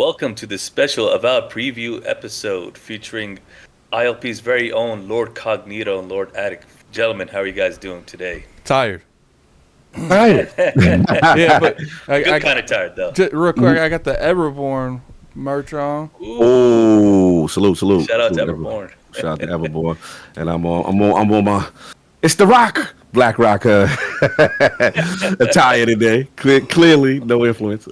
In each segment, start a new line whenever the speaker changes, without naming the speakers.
Welcome to this special Avowed preview episode featuring ILP's very own Lord Cognito and Lord Attic. Gentlemen, how are you guys doing today?
Tired.
Tired.
Yeah, but
Feel
I
kind of tired though.
real quick, I got the Everborn merch on.
Ooh,
Oh, salute.
shout out to
Salute,
Everborn.
Shout out to Everborn. And I'm on my it's the rock. Black rock attire today. Clearly, no influence.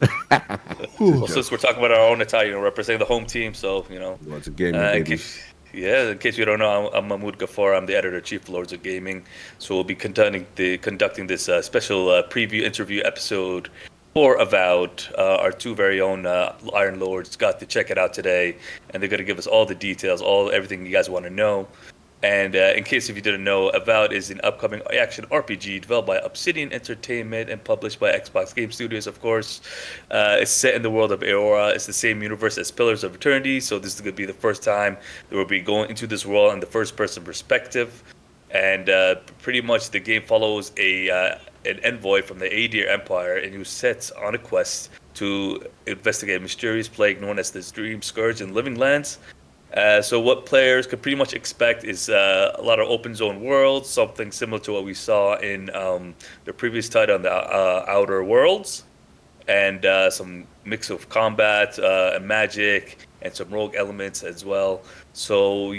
Well, since we're talking about our own attire, representing the home team, so
Well, it's a game,
in
baby.
in case you don't know, I'm Mahmoud Ghaffar. I'm the editor-in-chief of Lords of Gaming. So we'll be conducting this special preview interview episode for Avowed. Our two very own Iron Lords got to check it out today, and they're going to give us all the details, everything you guys want to know. And in case if you didn't know, Avowed is an upcoming action RPG developed by Obsidian Entertainment and published by Xbox Game Studios, of course. It's set in the world of Aurora. It's the same universe as Pillars of Eternity, so this is going to be the first time that we'll be going into this world in the first-person perspective. And pretty much the game follows an envoy from the Adir Empire, and who's set on a quest to investigate a mysterious plague known as the Dream Scourge in Living Lands. So what players could pretty much expect is a lot of open zone worlds, something similar to what we saw in the previous title on the Outer Worlds, and some mix of combat and magic and some rogue elements as well. So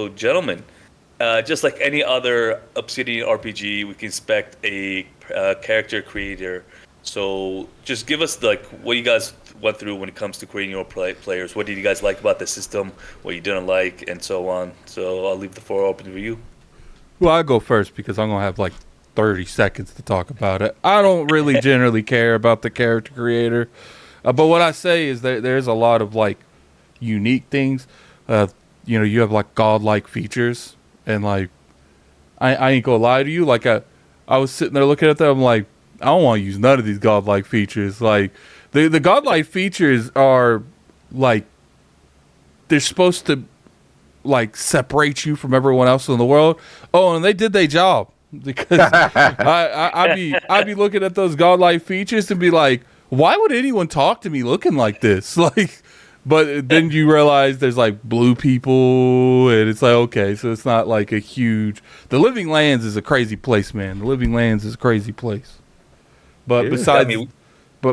gentlemen, just like any other Obsidian RPG, we can expect a character creator. So just give us what you guys went through when it comes to creating your players. What did you guys like about the system? What you didn't like, and so on. So I'll leave the floor open for you.
Well, I'll go first because I'm gonna have like 30 seconds to talk about it. I don't really generally care about the character creator, but what I say is that there's a lot of like unique things. You have like godlike features, and like I ain't gonna lie to you. Like I was sitting there looking at them, I'm like, I don't want to use none of these godlike features. Like the godlike features are like they're supposed to like separate you from everyone else in the world. Oh, and they did their job because I'd be looking at those godlike features and be like, why would anyone talk to me looking like this? But then you realize there's like blue people, and it's like, okay, so it's not like a huge. The Living Lands is a crazy place, man. The Living Lands is a crazy place. But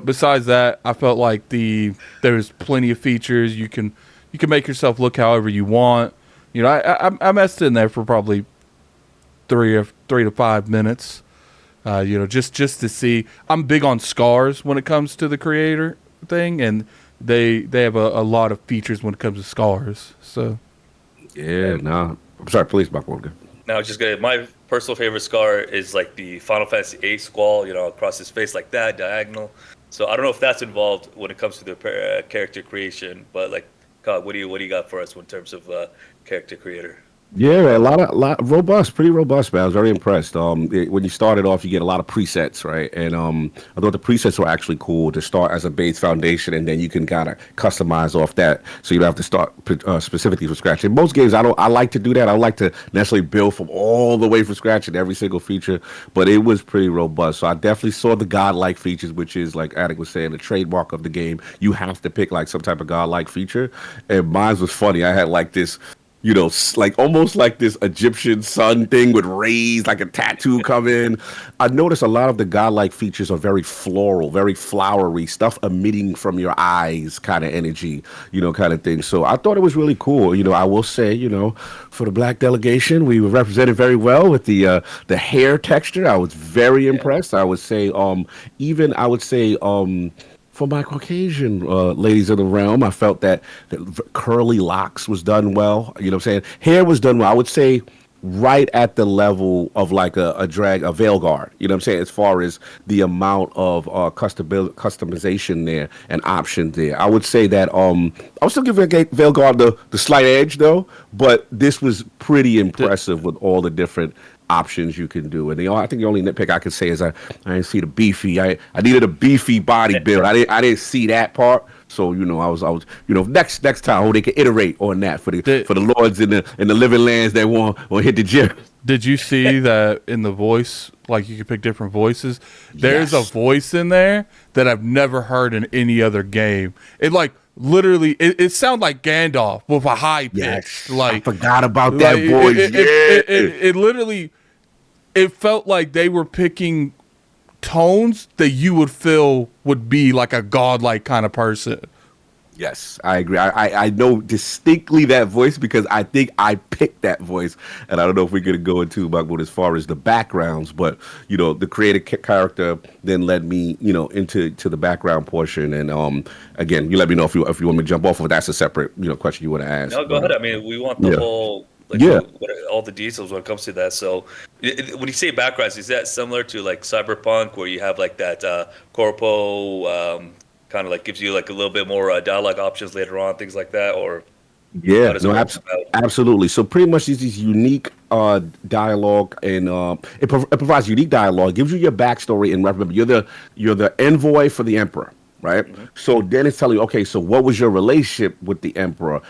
besides that, I felt like there's plenty of features. You can make yourself look however you want. I messed in there for probably 3 to 5 minutes. Just to see. I'm big on scars when it comes to the creator thing, and they have a lot of features when it comes to scars. So
Yeah, nah. I'm sorry, please, Buck Walker.
Now, just good. My personal favorite scar is like the Final Fantasy VIII squall, across his face like that, diagonal. So I don't know if that's involved when it comes to the character creation, but like, God, what do you got for us in terms of character creator?
Yeah, a lot robust, pretty robust, man. I was very impressed. When you started off, you get a lot of presets, right? And I thought the presets were actually cool to start as a base foundation, and then you can kind of customize off that, so you don't have to start specifically from scratch. In most games, I like to do that. I don't like to necessarily build from all the way from scratch in every single feature, but it was pretty robust. So I definitely saw the godlike features, which is like Attic was saying, the trademark of the game. You have to pick like some type of godlike feature, and mine was funny. I had like this. Like almost like this Egyptian sun thing with rays, like a tattoo come in. I noticed a lot of the godlike features are very floral, very flowery, stuff emitting from your eyes kind of energy, kind of thing. So I thought it was really cool. I will say, for the black delegation, we were represented very well with the hair texture. I was very impressed. I would say, for my Caucasian ladies in the realm, I felt that curly locks was done well. You know what I'm saying? Hair was done well. I would say right at the level of like a veil guard. You know what I'm saying? As far as the amount of customization there and options there. I would say that I would still give veil guard the slight edge though, but this was pretty impressive with all the different options you can do. And I think the only nitpick I could say is I didn't see the beefy. I needed a beefy body build. I didn't see that part. So I was next time, they can iterate on that for the lords in the Living Lands that want hit the gym.
did you see that in the voice? Like you can pick different voices. There's
Yes.
a voice in there that I've never heard in any other game. It like literally, it sounded like Gandalf with a high pitch.
Yes,
Like
I forgot about that voice.
It literally, it felt like they were picking tones that you would feel would be like a godlike kind of person.
Yes, I agree. I know distinctly that voice because I think I picked that voice, and I don't know if we're going to go into Mahmoud as far as the backgrounds, but the creative character then led me, into the background portion, and again, you let me know if you want me to jump off of it. That's a separate question you want to ask.
No, go ahead. I mean, we want the whole all the details when it comes to that. So, when you say backgrounds, is that similar to like Cyberpunk, where you have like that corpo? Kind of like gives you like a little bit more dialogue options later on, things like that, or
absolutely. So pretty much these unique dialogue, and it provides unique dialogue, gives you your backstory, and remember you're the envoy for the emperor, right? Mm-hmm. So then it's telling you, okay, so what was your relationship with the emperor?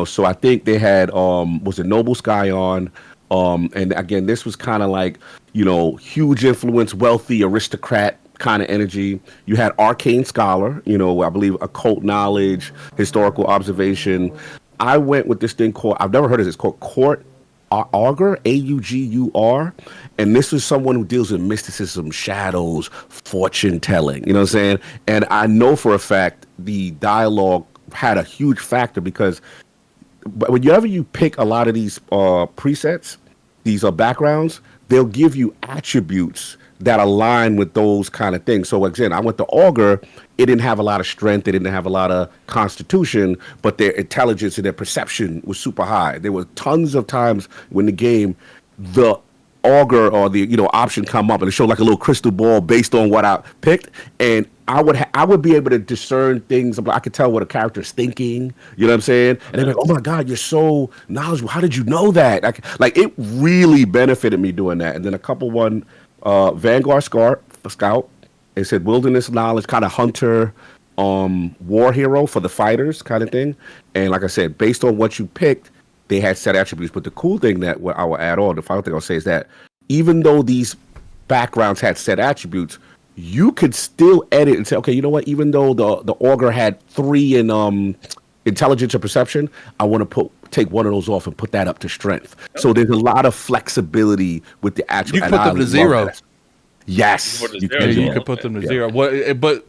So I think they had was it Noble Scion, and again this was kind of like huge influence, wealthy aristocrat kind of energy. You had arcane scholar, I believe occult knowledge, historical observation. I went with this thing called, I've never heard of this, called Court Augur, Augur, and this is someone who deals with mysticism, shadows, fortune telling, you know what I'm saying? And I know for a fact the dialogue had a huge factor because whenever you pick a lot of these presets, these backgrounds, they'll give you attributes that align with those kind of things. So again, I went to Augur. It didn't have a lot of strength. It didn't have a lot of constitution, but their intelligence and their perception was super high. There were tons of times when the game, the Augur or the option come up and it showed like a little crystal ball based on what I picked, and I would be able to discern things. I could tell what a character's thinking. You know what I'm saying? And they're like, "Oh my God, you're so knowledgeable. How did you know that?" Like it really benefited me doing that. And then a couple one. Vanguard Scout. It said wilderness knowledge, kind of hunter, war hero for the fighters kind of thing. And like I said, based on what you picked, they had set attributes. But the cool thing that I will add on, the final thing I'll say is that even though these backgrounds had set attributes, you could still edit and say, okay, you know what? Even though the Augur had 3 in intelligence or perception, I want to take one of those off and put that up to strength. So there's a lot of flexibility with the actual.
You can put them to 0.
Yes,
you can put them to 0. But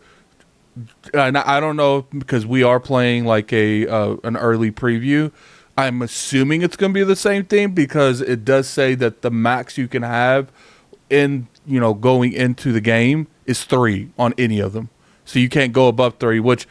I don't know because we are playing like an early preview. I'm assuming it's going to be the same thing because it does say that the max you can have in going into the game is 3 on any of them. So you can't go above 3, which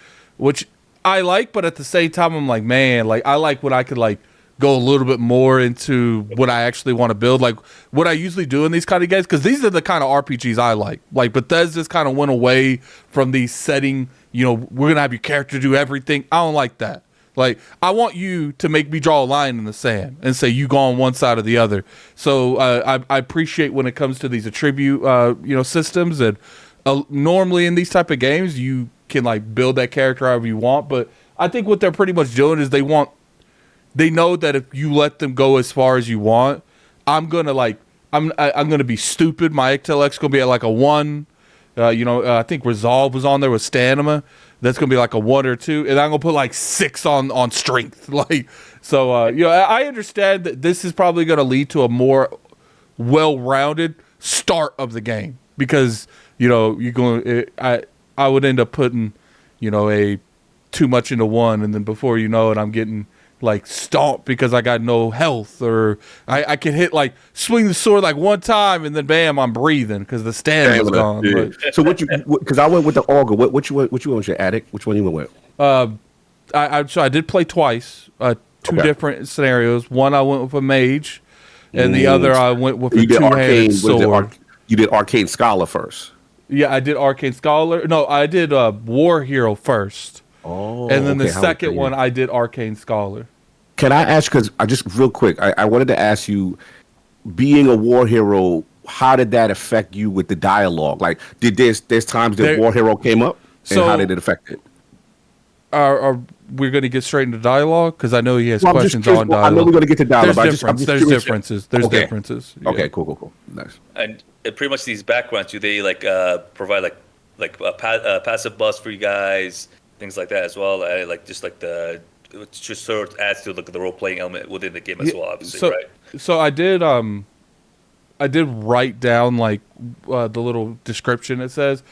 I like, but at the same time, I'm like, man, like I like when I could like go a little bit more into what I actually want to build, like what I usually do in these kind of games, because these are the kind of RPGs I like. Like Bethesda's kind of went away from the setting, we're gonna have your character do everything. I don't like that. Like I want you to make me draw a line in the sand and say you go on one side or the other. So I appreciate when it comes to these attribute systems, and normally in these type of games you can like build that character however you want, but I think what they're pretty much doing is they know that if you let them go as far as you want, I'm gonna be stupid. My intellect's gonna be at like a 1. I think Resolve was on there with stamina. That's gonna be like a 1 or 2, and I'm gonna put like 6 on strength. Like so, I understand that this is probably gonna lead to a more well-rounded start of the game because you're going. I would end up putting, a too much into 1, and then before you know it, I'm getting like stomped because I got no health, or I can hit like swing the sword like one time and then bam, I'm breathing because the stamina's gone.
Yeah. So because I went with the Augur. What you went with your addict? Which one you went with?
I did play twice, 2 different scenarios. One I went with a mage, and the other I went with a 2-handed sword.
You did Arcane Scholar first.
Yeah, I did Arcane Scholar. No, I did War Hero first.
Oh,
and then the second one, I did Arcane Scholar.
Can I ask, because I just real quick, I wanted to ask you, being a war hero, how did that affect you with the dialogue? Like, there's times that war hero came up, and how did it affect it?
Are we going to get straight into dialogue? Because I know he has questions on dialogue.
I know we're going to get to dialogue.
There's differences. There's differences.
Yeah. Okay, cool. Nice.
And pretty much these backgrounds, do they like provide like a passive bus for you guys? things like that as well. Like just like it just sort of adds to the role playing element within the game as well. Obviously, right?
So I did write down like the little description. It says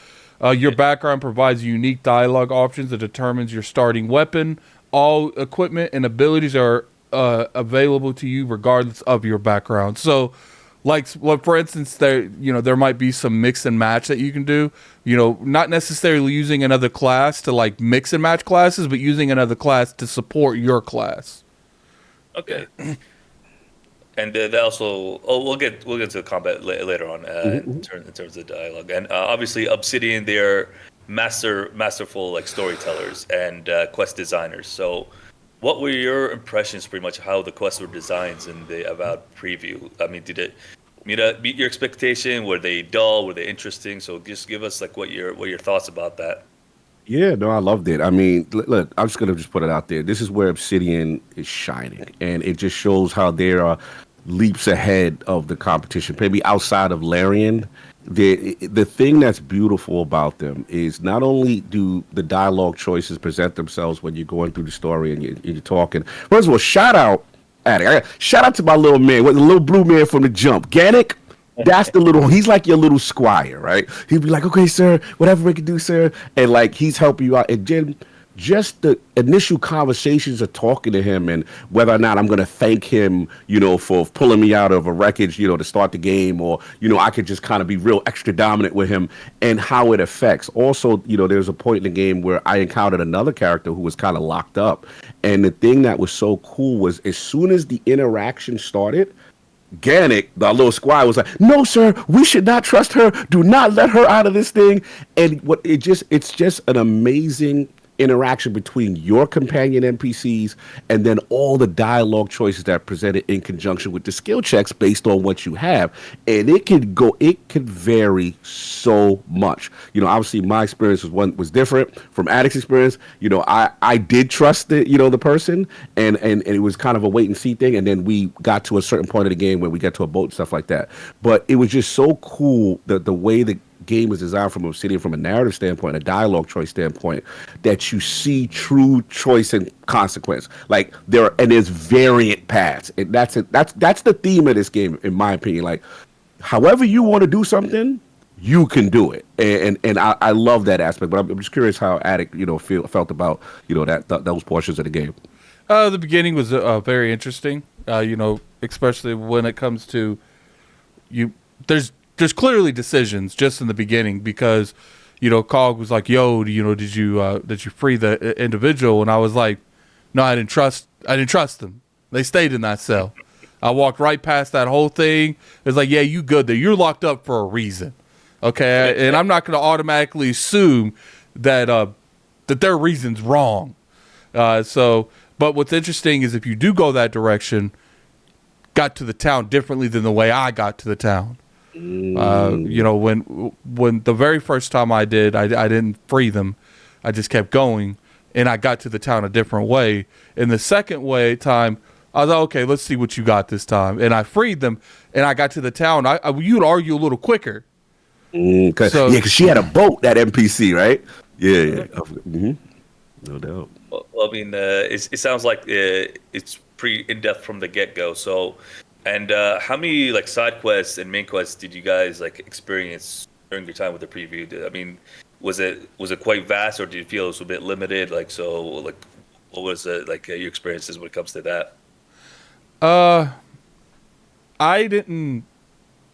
your background provides unique dialogue options that determines your starting weapon. All equipment and abilities are available to you regardless of your background. So, like, for instance, there might be some mix and match that you can do. Not necessarily using another class to like mix and match classes, but using another class to support your class.
Okay. And they also, we'll get to the combat later on in terms of dialogue. And obviously, Obsidian, they're masterful like storytellers and quest designers. So, what were your impressions, pretty much, how the quests were designed in the Avowed preview? I mean, did it meet your expectation? Were they dull? Were they interesting? So, just give us like what your thoughts about that.
Yeah, no, I loved it. I mean, look, I'm just gonna just put it out there. This is where Obsidian is shining, and it just shows how they are leaps ahead of the competition. Maybe outside of Larian, the thing that's beautiful about them is not only do the dialogue choices present themselves when you're going through the story and you're talking. First of all, shout out to my little man, the little blue man from the jump, Gannick. That's he's like your little squire, right? He'd be like, okay, sir, whatever we can do, sir. And like, he's helping you out. And then just the initial conversations of talking to him and whether or not I'm going to thank him, for pulling me out of a wreckage, to start the game, or, I could just kind of be real extra dominant with him, and how it affects. Also, there's a point in the game where I encountered another character who was kind of locked up. And the thing that was so cool was as soon as the interaction started, Gannick, the little squire, was like, "No, sir, we should not trust her. Do not let her out of this thing." And it's just an amazing interaction between your companion NPCs and then all the dialogue choices that are presented in conjunction with the skill checks based on what you have. And it could vary so much. Obviously my experience was different from Addict's experience. I did trust the person, and it was kind of a wait and see thing. And then we got to a certain point of the game where we got to a boat and stuff like that. But it was just so cool the way the game was designed from Obsidian, from a narrative standpoint, a dialogue choice standpoint, that you see true choice and consequence. Like there's variant paths, and that's it. That's the theme of this game, in my opinion. Like, however you want to do something, you can do it, and I love that aspect. But I'm just curious how Addict, felt about those portions of the game.
The beginning was very interesting. Especially when it comes to there's clearly decisions just in the beginning because, Cog was like, "Yo, did you free the individual?" And I was like, "No, I didn't trust them. They stayed in that cell." I walked right past that whole thing. It's like, "Yeah, you good there. You're locked up for a reason." Okay, and I'm not going to automatically assume that their reason's wrong. But what's interesting is if you do go that direction, got to the town differently than the way I got to the town. When the very first time I didn't free them. I just kept going, and I got to the town a different way. In the second time, I was like, okay, let's see what you got this time. And I freed them, and I got to the town. You'd argue a little quicker.
Because she had a boat, that NPC, right? Yeah. Mm-hmm. No doubt.
Well, I mean, it sounds like it's pretty in-depth from the get-go, so... And how many like side quests and main quests did you guys like experience during your time with the preview? I mean, was it quite vast, or did you feel it was a bit limited? Like, so, like, what was it like your experiences when it comes to that?
I didn't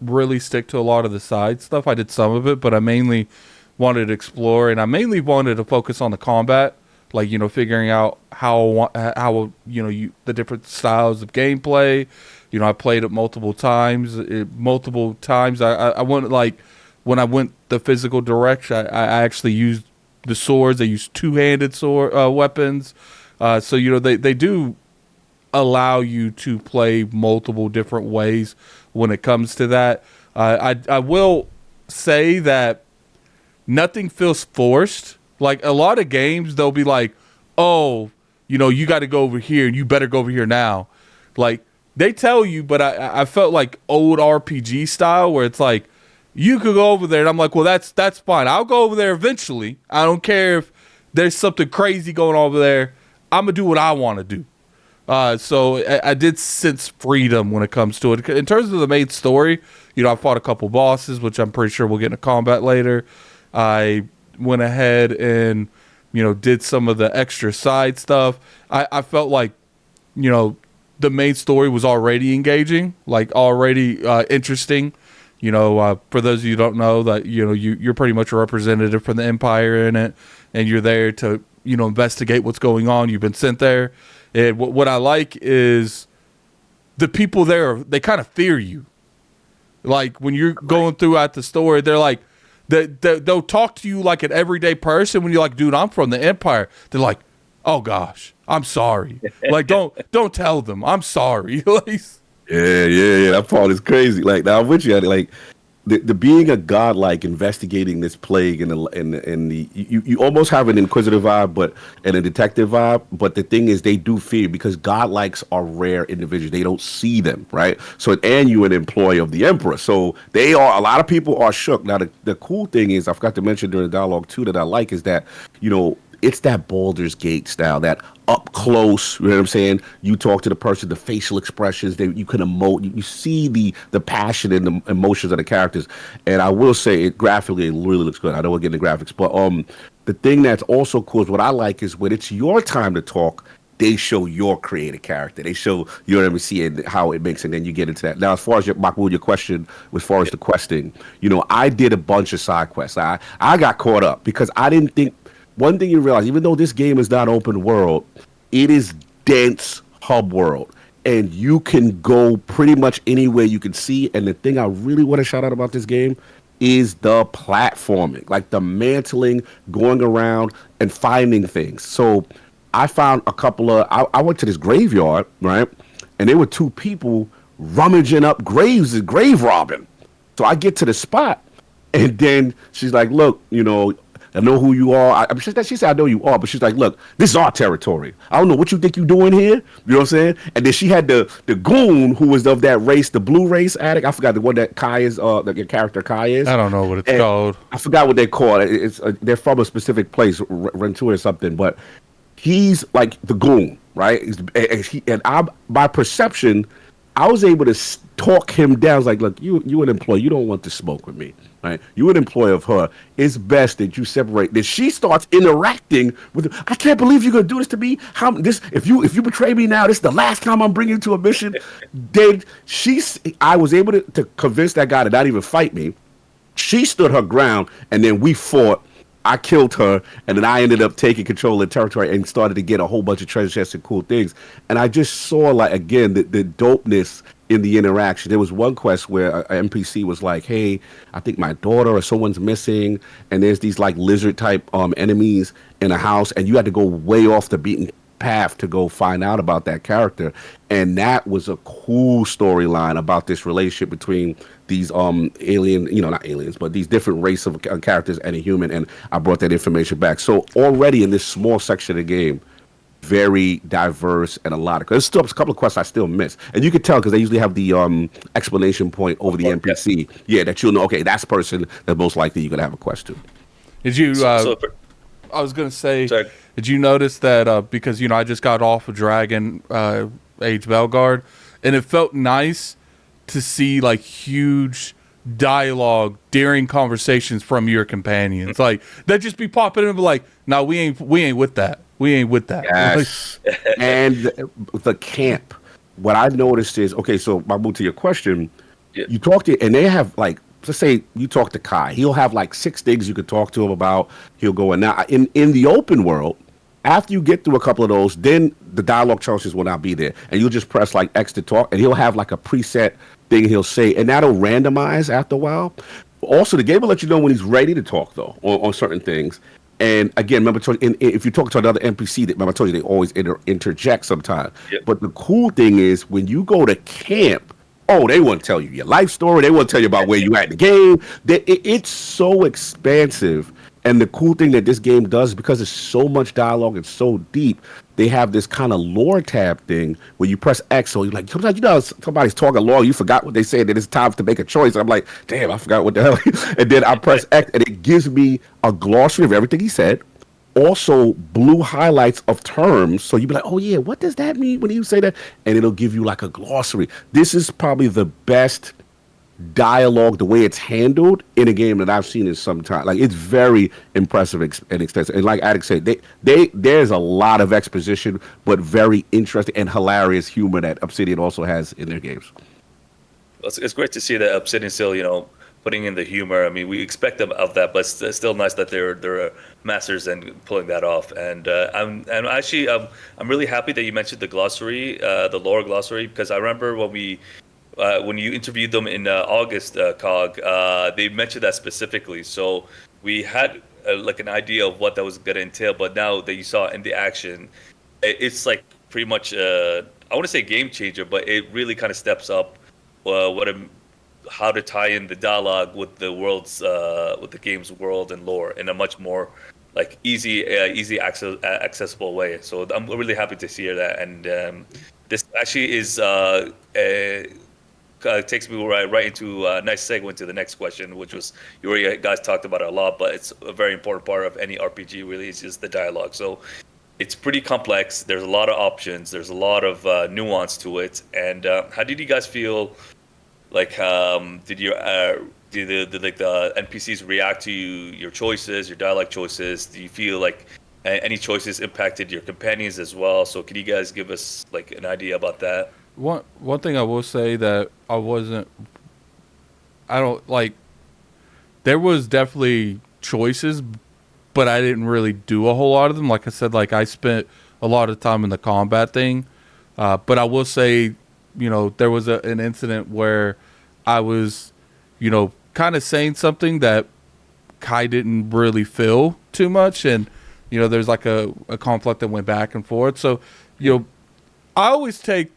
really stick to a lot of the side stuff. I did some of it, but I mainly wanted to explore, and I mainly wanted to focus on the combat. Like, figuring out how the different styles of gameplay. I played it multiple times. I went, like, when I went the physical direction, I actually used the swords. I used two-handed weapons. So they do allow you to play multiple different ways when it comes to that. I will say that nothing feels forced. Like, a lot of games, they'll be like, "Oh, you got to go over here, and you better go over here now." Like, they tell you, but I felt like old RPG style where it's like, you could go over there, and I'm like, well, that's fine. I'll go over there eventually. I don't care there's something crazy going on over there. I'm gonna do what I want to do. So I did sense freedom when it comes to it. In terms of the main story, I fought a couple bosses, which I'm pretty sure we'll get into combat later. I went ahead and, did some of the extra side stuff. I felt like, the main story was already engaging, like already interesting. For those of you who don't know, that you're pretty much a representative from the Empire in it, and you're there to investigate what's going on. You've been sent there. And what I like is the people there, they kind of fear you. Like when you're going throughout the story, they're like, they'll talk to you like an everyday person. When you're like, dude, I'm from the Empire. They're like, oh gosh, I'm sorry. Like, don't tell them. I'm sorry.
Yeah. That part is crazy. Like, now I'm with you. Like, the being a godlike investigating this plague and the you almost have an inquisitive vibe, and a detective vibe. But the thing is, they do fear because godlikes are rare individuals. They don't see them, right? So, and you're an employee of the emperor, so they are. A lot of people are shook. Now, the cool thing is, I forgot to mention during the dialogue too that I like is that it's that Baldur's Gate style, that up close, you know what I'm saying? You talk to the person, the facial expressions, you can emote, you see the passion and the emotions of the characters. And I will say, it graphically, it really looks good. I know we'll get into graphics, but the thing that's also cool is what I like is when it's your time to talk, they show your creative character. They show, and how it makes, and then you get into that. Now, as far as Mahmoud, your question, as far as the questing, I did a bunch of side quests. I got caught up because I didn't think. One thing you realize, even though this game is not open world, it is dense hub world. And you can go pretty much anywhere you can see. And the thing I really want to shout out about this game is the platforming, like the mantling, going around and finding things. So I found a couple of, I went to this graveyard, right? And there were two people rummaging up graves and grave robbing. So I get to the spot and then she's like, look, I know who you are. She said, I know you are, but she's like, look, this is our territory. I don't know what you think you're doing here. You know what I'm saying? And then she had the goon who was of that race, the blue race addict. I forgot the one that Kai is, the character Kai is.
I don't know what it's called.
I forgot what they call it. It's they're from a specific place, Rentua or something, but he's like the goon, right? By perception, I was able to talk him down. I was like, look, you an employee. You don't want to smoke with me, right? You an employee of her. It's best that you separate. Then she starts interacting with, I can't believe you're going to do this to me. If you betray me now, this is the last time I'm bringing you to a mission. Then I was able to convince that guy to not even fight me. She stood her ground, and then we fought. I killed her, and then I ended up taking control of the territory and started to get a whole bunch of treasure chests and cool things. And I just saw, like, again, the dopeness in the interaction. There was one quest where an NPC was like, hey, I think my daughter or someone's missing, and there's these, like, lizard-type enemies in a house, and you had to go way off the beaten path to go find out about that character. And that was a cool storyline about this relationship between these alien, not aliens, but these different race of characters and a human. And I brought that information back. So already in this small section of the game, very diverse and a lot of, there's still a couple of quests I still miss. And you can tell because they usually have the explanation point over the NPC. Yeah, that you'll know, okay, that's person that most likely you're going to have a quest to.
Did you, I was going to say, sorry. Did you notice that because, I just got off of Dragon Age Belgard, and it felt nice to see, like, huge dialogue during conversations from your companions. Like, they'd just be popping in and be like, no, we ain't with that. We ain't with that.
Yes. And the camp. What I noticed is, okay, so Mahmoud, to your question, you talk to, and they have, like, let's say you talk to Kai. He'll have like 6 things you could talk to him about. He'll go in. Now, in the open world, after you get through a couple of those, then the dialogue choices will not be there. And you'll just press like X to talk, and he'll have like a preset thing he'll say, and that'll randomize after a while. Also, the game will let you know when he's ready to talk, though, on certain things. And again, remember, if you talk to another NPC, remember I told you they always interject sometimes. Yep. But the cool thing is when you go to camp, they won't tell you your life story. They won't tell you about where you at in the game. It's so expansive. And the cool thing that this game does, because it's so much dialogue and so deep, they have this kind of lore tab thing where you press X. So you're like, sometimes somebody's talking lore, you forgot what they said, that it's time to make a choice. I'm like, damn, I forgot what the hell. And then I press X, and it gives me a glossary of everything he said. also blue highlights of terms. So you'd be like, oh yeah, what does that mean when you say that? And it'll give you like a glossary. This is probably the best dialogue, the way it's handled in a game that I've seen in some time. Like it's very impressive and extensive. And like Addict said, there's a lot of exposition, but very interesting and hilarious humor that Obsidian also has in their games.
It's great to see that Obsidian still, putting in the humor. I mean, we expect them of that, but it's still nice that they're masters and pulling that off. And I'm really happy that you mentioned the glossary, the lore glossary, because I remember when you interviewed them in August, Cog, they mentioned that specifically. So we had like an idea of what that was going to entail, but now that you saw it in the action, it's like pretty much I want to say game changer, but it really kind of steps up how to tie in the dialogue with the with the game's world and lore in a much more like easy accessible way. So I'm really happy to see that, and this actually is takes me right into a nice segue into the next question, which was you already guys talked about it a lot, but it's a very important part of any RPG release is the dialogue. So it's pretty complex. There's a lot of options. There's a lot of nuance to it. And how did you guys feel? Like, did the NPCs react to your choices, your dialogue choices? Do you feel like any choices impacted your companions as well? So can you guys give us like an idea about that?
One thing I will say that I don't like. There was definitely choices, but I didn't really do a whole lot of them. Like I said, like I spent a lot of time in the combat thing, but I will say, there was an incident where I was, kind of saying something that Kai didn't really feel too much, and there's like a conflict that went back and forth. So, I always take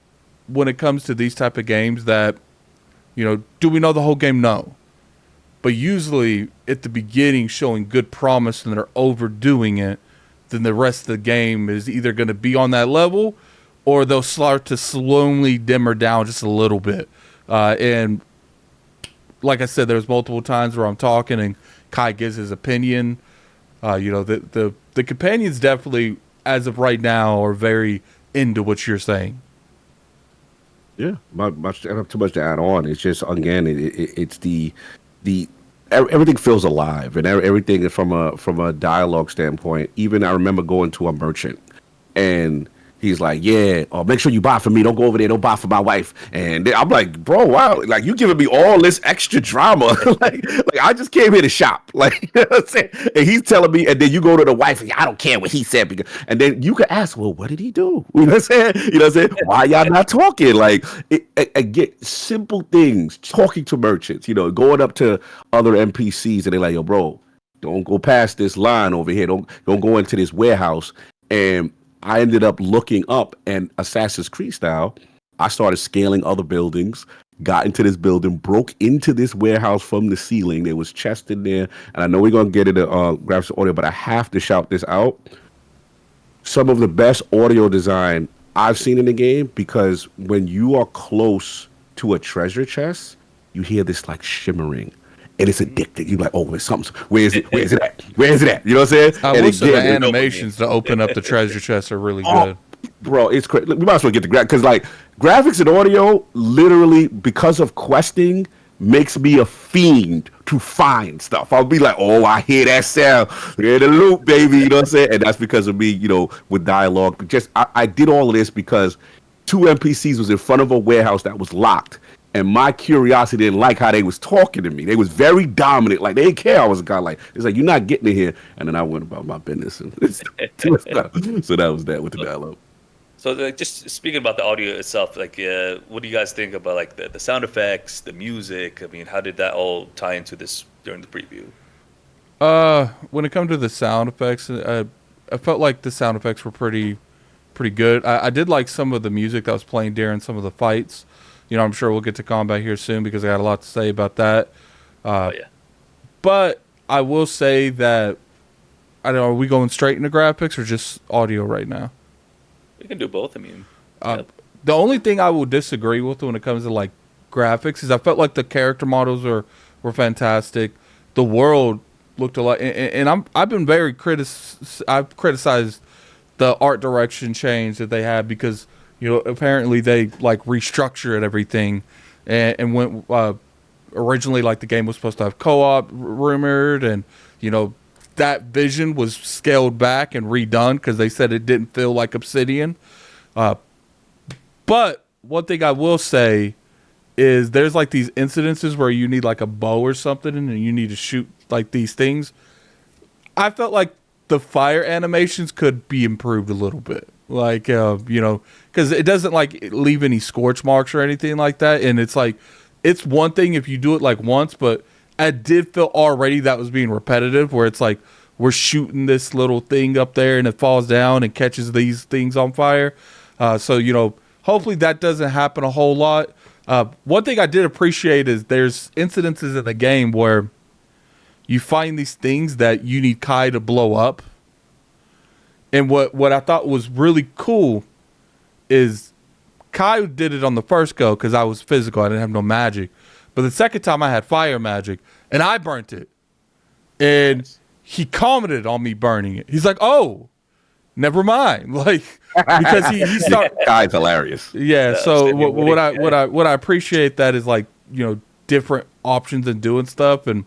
when it comes to these type of games that, do we know the whole game? No. But usually at the beginning showing good promise and they're overdoing it, then the rest of the game is either going to be on that level or they'll start to slowly dimmer down just a little bit. And like I said, there's multiple times where I'm talking and Kai gives his opinion. The companions definitely, as of right now, are very into what you're saying.
Yeah, I don't have too much to add on. It's just again, it's the everything feels alive, and everything from a dialogue standpoint. Even I remember going to a merchant, and he's like, "Yeah, make sure you buy for me. Don't go over there. Don't buy for my wife." And I'm like, "Bro, wow! Like you giving me all this extra drama? like I just came here to shop. Like, you know what I'm saying?" And he's telling me, and then you go to the wife, and I don't care what he said because, and then you can ask, "Well, what did he do?" You know what I'm saying? You know what I'm saying? Why y'all not talking? Like, I get simple things. Talking to merchants, going up to other NPCs, and they're like, "Yo, bro, don't go past this line over here. Don't go into this warehouse." And I ended up looking up and Assassin's Creed style, I started scaling other buildings, got into this building, broke into this warehouse from the ceiling. There was chests in there. And I know we're going to get into graphics and audio, but I have to shout this out. Some of the best audio design I've seen in the game, because when you are close to a treasure chest, you hear this like shimmering. And it's addicting. You're like, oh, there's something. Where is it? Where is it at? Where is it at? You know what I'm saying?
I will say the animations to open up the treasure chest are really good.
Bro, it's crazy. We might as well get the because like graphics and audio, literally because of questing, makes me a fiend to find stuff. I'll be like, oh, I hear that sound. Hear the loop, baby. You know what I'm saying? And that's because of me, with dialogue. But just I did all of this because two NPCs was in front of a warehouse that was locked. And my curiosity didn't like how they was talking to me. They was very dominant. Like, they didn't care I was a guy. Like, it's like, you're not getting in here. And then I went about my business. And so that was that with the dialogue.
So just speaking about the audio itself, like, what do you guys think about, like, the sound effects, the music? I mean, how did that all tie into this during the preview?
When it comes to the sound effects, I felt like the sound effects were pretty good. I did like some of the music that was playing during some of the fights. I'm sure we'll get to combat here soon because I got a lot to say about that.
Oh, yeah.
But I will say that, I don't know, are we going straight into graphics or just audio right now?
We can do both. I mean,
the only thing I will disagree with when it comes to like graphics is I felt like the character models were fantastic. The world looked a lot. And I've been very I've criticized the art direction change that they had because apparently they like restructured everything and went originally like the game was supposed to have co-op rumored and that vision was scaled back and redone because they said it didn't feel like Obsidian. But one thing I will say is there's like these incidences where you need like a bow or something and you need to shoot like these things. I felt like the fire animations could be improved a little bit. Like, because it doesn't like leave any scorch marks or anything like that. And it's like, it's one thing if you do it like once, but I did feel already that was being repetitive where it's like, we're shooting this little thing up there and it falls down and catches these things on fire. So, hopefully that doesn't happen a whole lot. One thing I did appreciate is there's incidences in the game where you find these things that you need Kai to blow up. And what I thought was really cool is Kai did it on the first go because I was physical. I didn't have no magic. But the second time I had fire magic and I burnt it. And he commented on me burning it. He's like, oh, never mind. Like, because he started.
Kai's hilarious.
Yeah. So what I appreciate that is like, different options and doing stuff. And,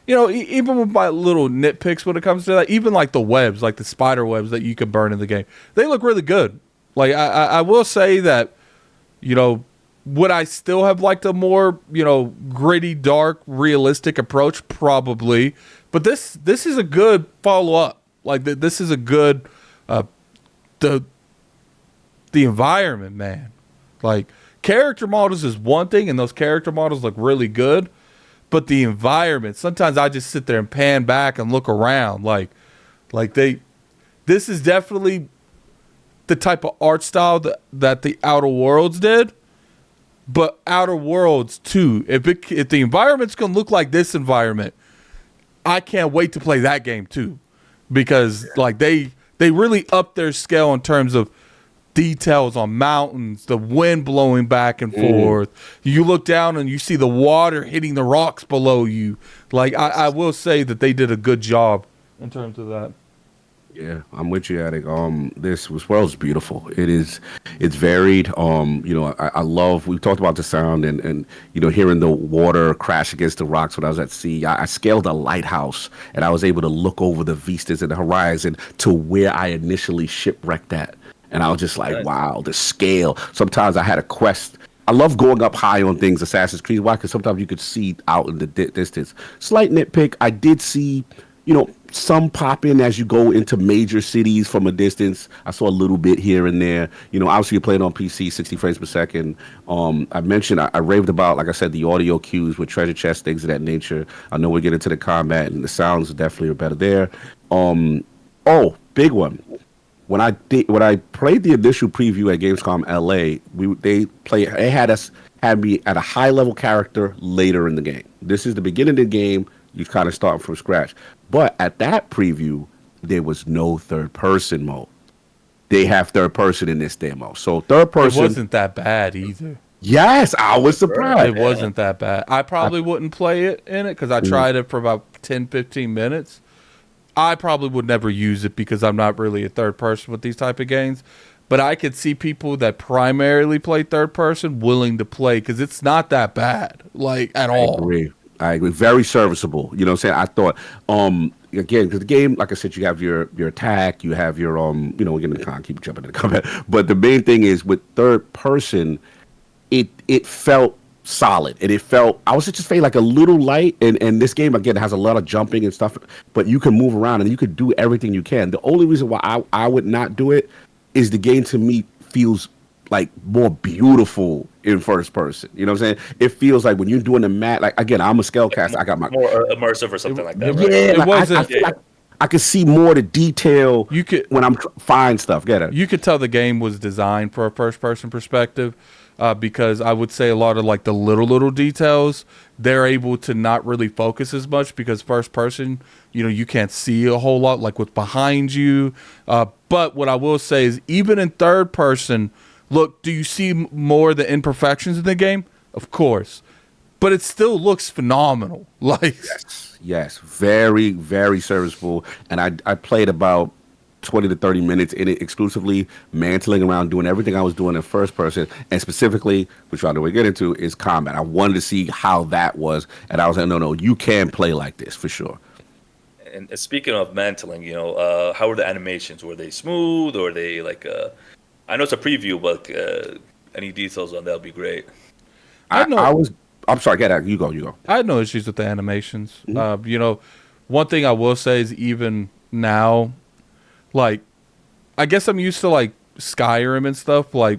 even with my little nitpicks when it comes to that, even like the webs, like the spider webs that you can burn in the game, they look really good. Like I will say that, would I still have liked a more, gritty, dark, realistic approach? Probably. But this is a good follow up. Like this is a good, the environment, man. Like character models is one thing, and those character models look really good. But the environment, sometimes I just sit there and pan back and look around. This is definitely the type of art style that the Outer Worlds did. But Outer Worlds too. If the environment's gonna look like this environment, I can't wait to play that game too, because they really upped their scale in terms of details on mountains, the wind blowing back and forth. You look down and you see the water hitting the rocks below you. Like I will say that they did a good job in terms of that.
Yeah, I'm with you, Attic. This world's beautiful. It's varied. I love. We talked about the sound and hearing the water crash against the rocks when I was at sea. I scaled a lighthouse and I was able to look over the vistas and the horizon to where I initially shipwrecked at. And I was just like, wow, the scale. Sometimes I had a quest. I love going up high on things, Assassin's Creed. Why? Because sometimes you could see out in the distance. Slight nitpick. I did see, some pop in as you go into major cities from a distance. I saw a little bit here and there. Obviously you're playing on PC, 60 frames per second. I mentioned, I raved about, like I said, the audio cues with treasure chests, things of that nature. I know we get into the combat and the sounds definitely are better there. Big one. When I played the initial preview at Gamescom LA, they had me at a high level character later in the game. This is the beginning of the game. You kind of start from scratch. But at that preview, there was no third person mode. They have third person in this demo. So third person.
It wasn't that bad either.
Yes, I was surprised.
It wasn't that bad. I probably wouldn't play it in it because I tried it for about 10, 15 minutes. I probably would never use it because I'm not really a third person with these type of games. But I could see people that primarily play third person willing to play because it's not that bad, at all.
I agree. Very serviceable. You know what I'm saying? I thought, again, because the game, like I said, you have your attack, you have your, we're going to keep jumping in the combat. But the main thing is with third person, it felt solid. And it felt, I was just feeling like a little light. And this game, again, has a lot of jumping and stuff, but you can move around and you can do everything you can. The only reason why I would not do it is the game to me feels like more beautiful in first person. You know what I'm saying? It feels like when you're doing the mat, like again, I'm a scale cast. I got my
more immersive or something like that.
Yeah,
right?
It wasn't.
I could see more the detail.
You could
when I'm find stuff. Get it?
You could tell the game was designed for a first person perspective. Because I would say a lot of like the little details, they're able to not really focus as much because first person, you can't see a whole lot like what's behind you. But what I will say is even in third person, look, do you see more of the imperfections in the game? Of course. but it still looks phenomenal. Like,
Yes, very, very serviceable. And I played about 20 to 30 minutes in it exclusively, mantling around, doing everything I was doing in first person, and specifically, which I know we get into, is combat. I wanted to see how that was, and I was like, no, you can play like this for sure.
And speaking of mantling, how were the animations? Were they smooth, or were they like? I know it's a preview, but any details on that would be great.
I'm sorry, get out. You go.
I had no issues with the animations. One thing I will say is even now, like, I guess I'm used to like Skyrim and stuff, like,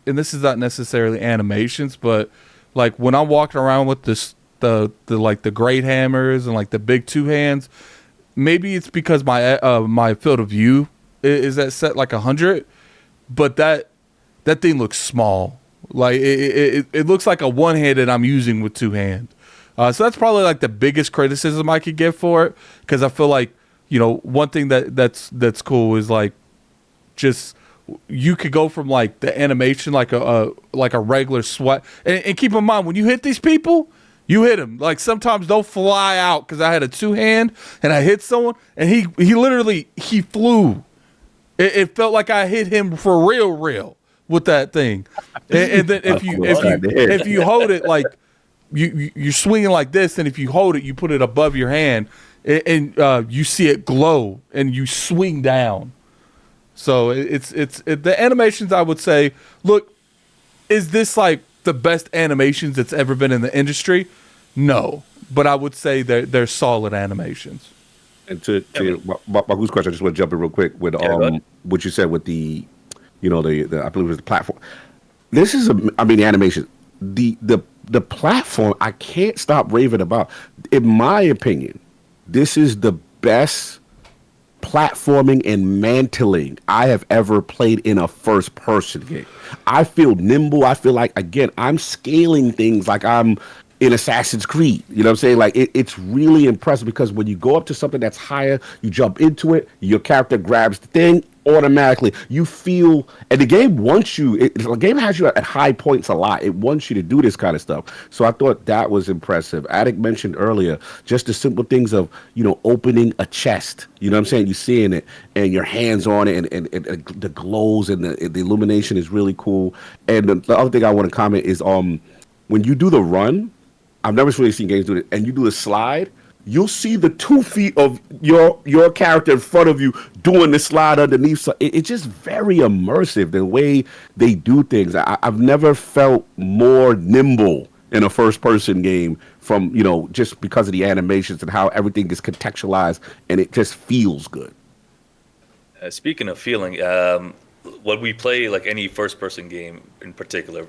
and this is not necessarily animations, but like when I'm walking around with the like the great hammers and like the big two hands, maybe it's because my field of view is at set like 100, but that thing looks small. Like it looks like a one-handed I'm using with two hands. So that's probably like the biggest criticism I could give for it, because I feel like, one thing that's cool is like just you could go from like the animation like a regular sweat, and keep in mind when you hit these people, you hit them like sometimes they'll fly out, because I had a two-hand and I hit someone and he literally flew. It felt like I hit him for real with that thing. And then if you hold it like you're swinging like this, and if you hold it, you put it above your hand, and you see it glow, and you swing down. So it's the animations, I would say. Look, is this like the best animations that's ever been in the industry? No, but I would say they're solid animations.
And to Baku's question, I just want to jump in real quick with what you said with the I believe it was the platform. This is the animation. The platform I can't stop raving about. In my opinion, this is the best platforming and mantling I have ever played in a first person game. I feel nimble. I feel like, again, I'm scaling things like I'm in Assassin's Creed. You know what I'm saying? Like it's really impressive, because when you go up to something that's higher, you jump into it, your character grabs the thing, automatically you feel, and the game wants you, the game has you at high points a lot. It wants you to do this kind of stuff. So I thought that was impressive. Attic mentioned earlier just the simple things of, opening a chest. You know what I'm saying? You're seeing it and your hands on it, and the glows and the illumination is really cool. And the other thing I want to comment is when you do the run, I've never really seen games do it, and you do a slide, you'll see the 2 feet of your character in front of you doing the slide underneath. So it's just very immersive, the way they do things. I've never felt more nimble in a first-person game from, just because of the animations and how everything is contextualized, and it just feels good.
Speaking of feeling, when we play like any first-person game in particular,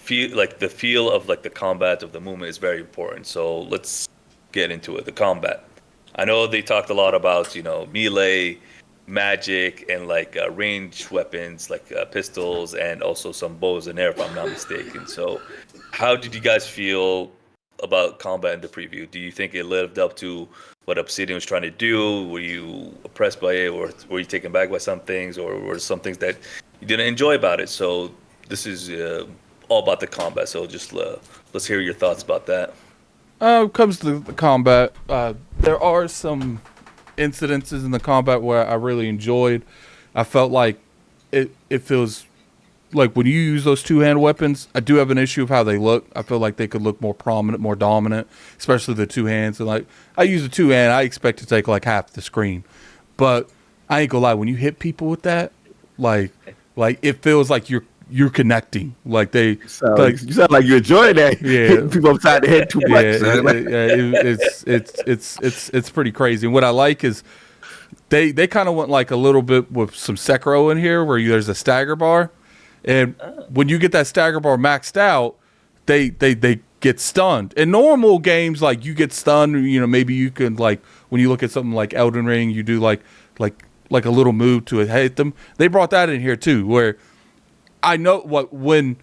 the feel of like the combat of the movement is very important. So let's get into it. The combat. I know they talked a lot about melee, magic, and like ranged weapons like pistols, and also some bows and arrows, if I'm not mistaken. So how did you guys feel about combat in the preview? Do you think it lived up to what Obsidian was trying to do? Were you impressed by it, or were you taken back by some things, or were there some things that you didn't enjoy about it? So this is all about the combat. So just let's hear your thoughts about that.
When it comes to the combat, there are some incidences in the combat where I really enjoyed. I felt like it feels like when you use those two-hand weapons, I do have an issue of how they look. I feel like they could look more prominent, more dominant, especially the two hands. And like I use a two-hand, I expect to take like half the screen. But I ain't gonna lie, when you hit people with that, like it feels like you're connecting, like they.
You sound like you're enjoying that.
Yeah,
hitting people upside the head too much.
It's pretty crazy. And what I like is they kind of went like a little bit with some Sekiro in here, where there's a stagger bar, and when you get that stagger bar maxed out, they get stunned. In normal games, like you get stunned, maybe you can like when you look at something like Elden Ring, you do like a little move to hit them. They brought that in here too, where I know when